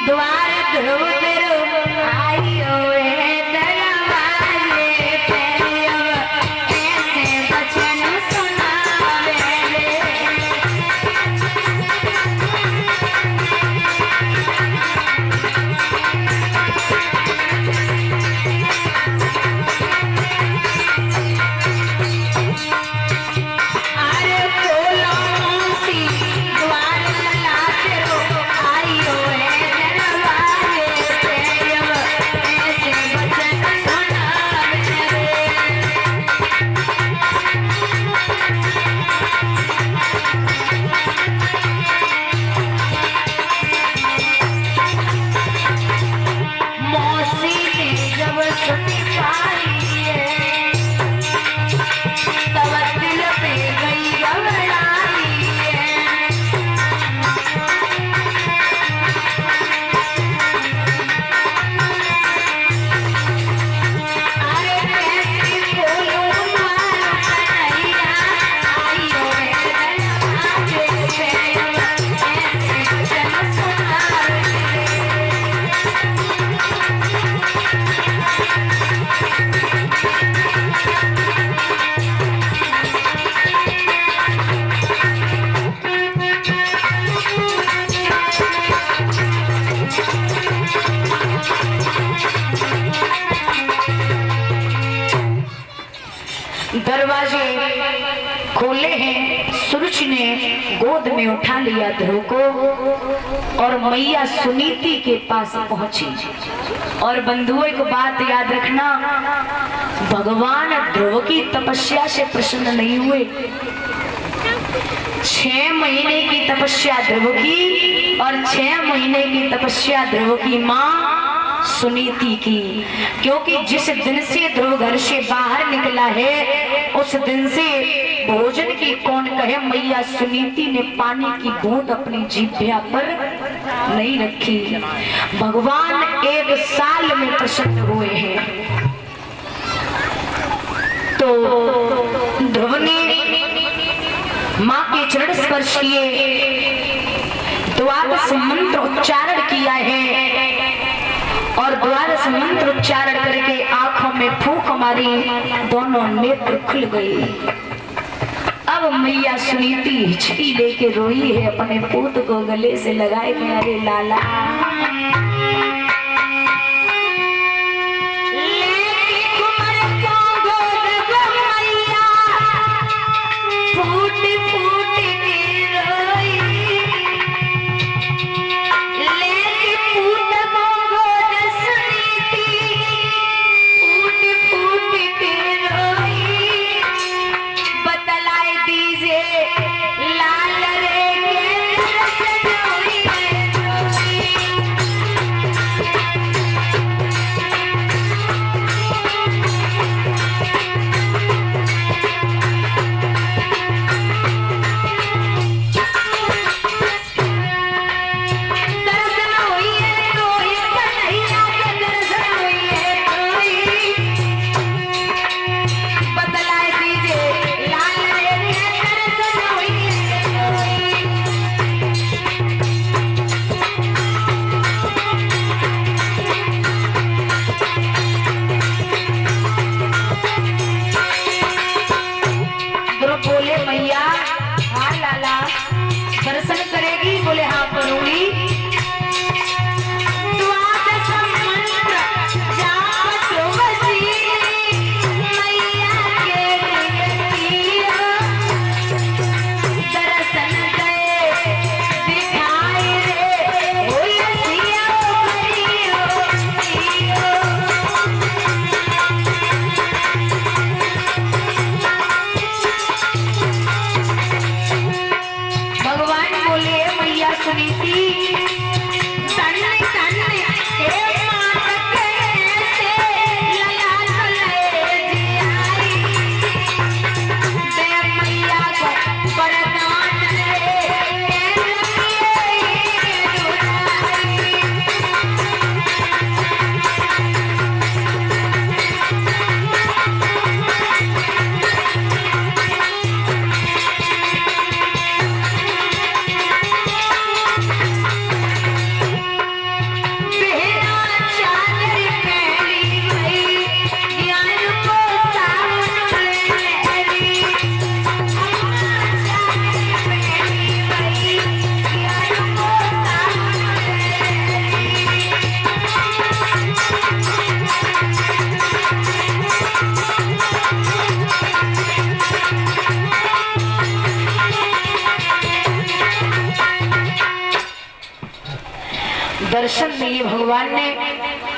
द्वार ध्रुव ध्रुव आइयो है दरबारे पैरियो ऐसे बचन सुनावे रे। अरे बोलो सी द्वार लला तेरो आइयो है दरबारे पैरियो ऐसे बचन सुनावे रे। मौसी ने जब सुनी पाई है तब दिल पे गई घबराई है। अरे कैसी बोलूं मारो कन्हैया आइयो है दरबारे पैरियो ऐसे बचन सुनावे रे। दरवाजे खोले हैं। सूरज ने गोद में उठा लिया ध्रुव को और मैया सुनीति के पास पहुंची। और बंधुओं एक बात याद रखना, भगवान ध्रुव की तपस्या से प्रसन्न नहीं हुए। 6 महीने की तपस्या ध्रुव की और 6 महीने की तपस्या ध्रुव की माँ सुनीति की। क्योंकि जिस दिन से ध्रुव घर से बाहर निकला है उस दिन से भोजन की कौन कहे मैया सुनीति ने पानी की बूंद अपनी जिह्वा पर नहीं रखी। भगवान 1 साल में प्रसन्न हुए हैं। तो ध्रुव ने माँ के चरण स्पर्श किए, द्वादश मंत्र उच्चारण किया है और द्वादश मंत्र उच्चारण करके आंखों में फूंक मारी, दोनों नेत्र खुल गए। अब मैया सुनीति हिचकी लेके रोई है, अपने पूत को गले से लगाए गए। अरे लाला दर्शन दिए भगवान ने,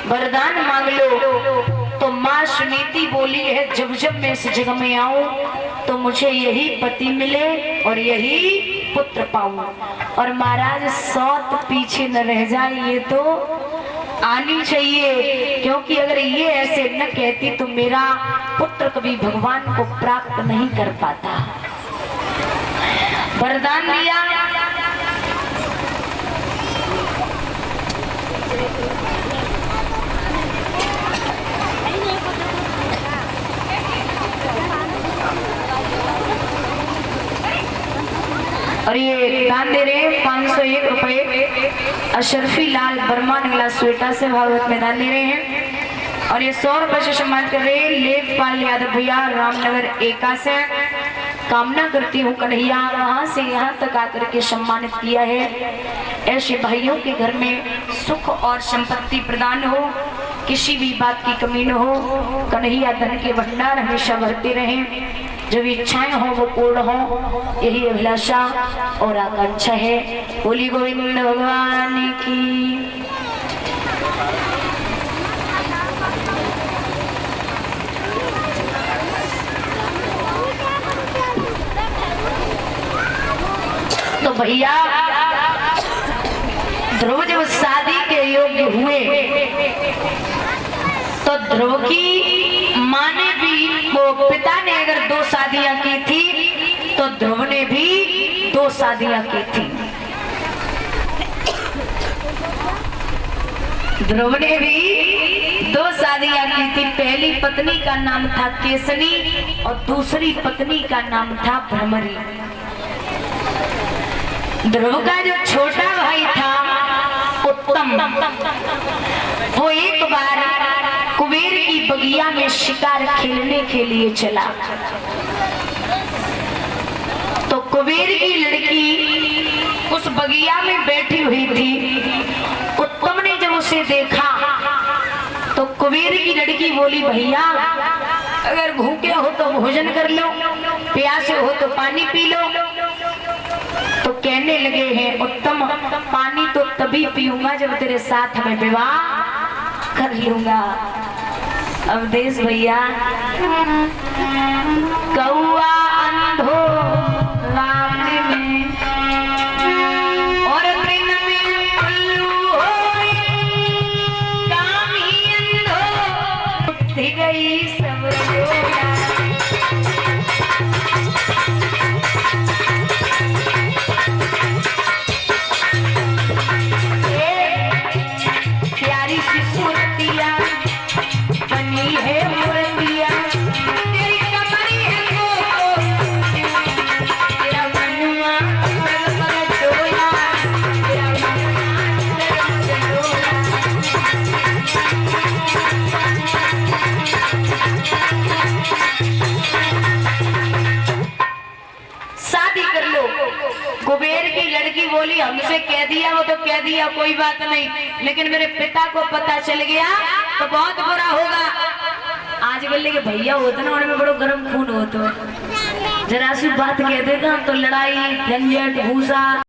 वरदान मांग लो। तो माँ सुनीति बोली है, जब जब मैं इस जग में आऊं तो मुझे यही पति मिले और यही पुत्र पाऊं। और महाराज सौत पीछे न रह जाए, ये तो आनी चाहिए, क्योंकि अगर ये ऐसे न कहती तो मेरा पुत्र कभी भगवान को प्राप्त नहीं कर पाता। वरदान दिया। और ये दान दे रहे हैं 501 रुपए अशरफी लाल वर्मा निगला स्वेटा से भागवत में दान दे रहे हैं। और ये 100 रुपए से सम्मान कर रहे हैं लेखपाल यादव भैया रामनगर एका से। कामना करती हूँ कन्हैया वहां से यहाँ तक आकर के सम्मानित किया है, ऐसे भाइयों के घर में सुख और संपत्ति प्रदान हो, किसी भी बात की कमी न हो। कन्हैया धन के भंडार हमेशा भरते रहें, जब इच्छाएं हो वो पूर्ण हो, यही अभिलाषा और आकांक्षा है। बोली गोविंद भगवान की। तो भैया ध्रुव जब शादी के योग्य हुए तो ध्रुव की माँ ने भी, वो पिता ने अगर 2 शादियां की थी तो ध्रुव ने भी 2 शादियां की थी। ध्रुव ने भी 2 शादियां की थी। पहली पत्नी का नाम था केसनी और दूसरी पत्नी का नाम था भ्रमरी। ध्रुव का जो छोटा भाई था उत्तम, वो एक बार कुबेर की बगिया में शिकार खेलने के लिए चला। तो कुबेर की लड़की उस बगिया में बैठी हुई थी। उत्तम ने जब उसे देखा तो कुबेर की लड़की बोली, भैया अगर भूखे हो तो भोजन कर लो, प्यासे हो तो पानी पी लो। तो कहने लगे हैं, उत्तम पानी तो तभी पीऊंगा जब तेरे साथ में विवाह कर लूंगा। अवधेश भैया कौआ अंधो राम में और तृण में उल्लू होए, काम ही अंधो उठ गई सब जोड़ा। कुबेर की लड़की बोली, हमसे कह दिया वो तो कह दिया, कोई बात नहीं, लेकिन मेरे पिता को पता चल गया तो बहुत बुरा होगा। आज बोले कि भैया होता ना उनमें बड़ो गर्म खून हो, तो जरा सी बात कह देगा तो लड़ाई झंझट भूसा।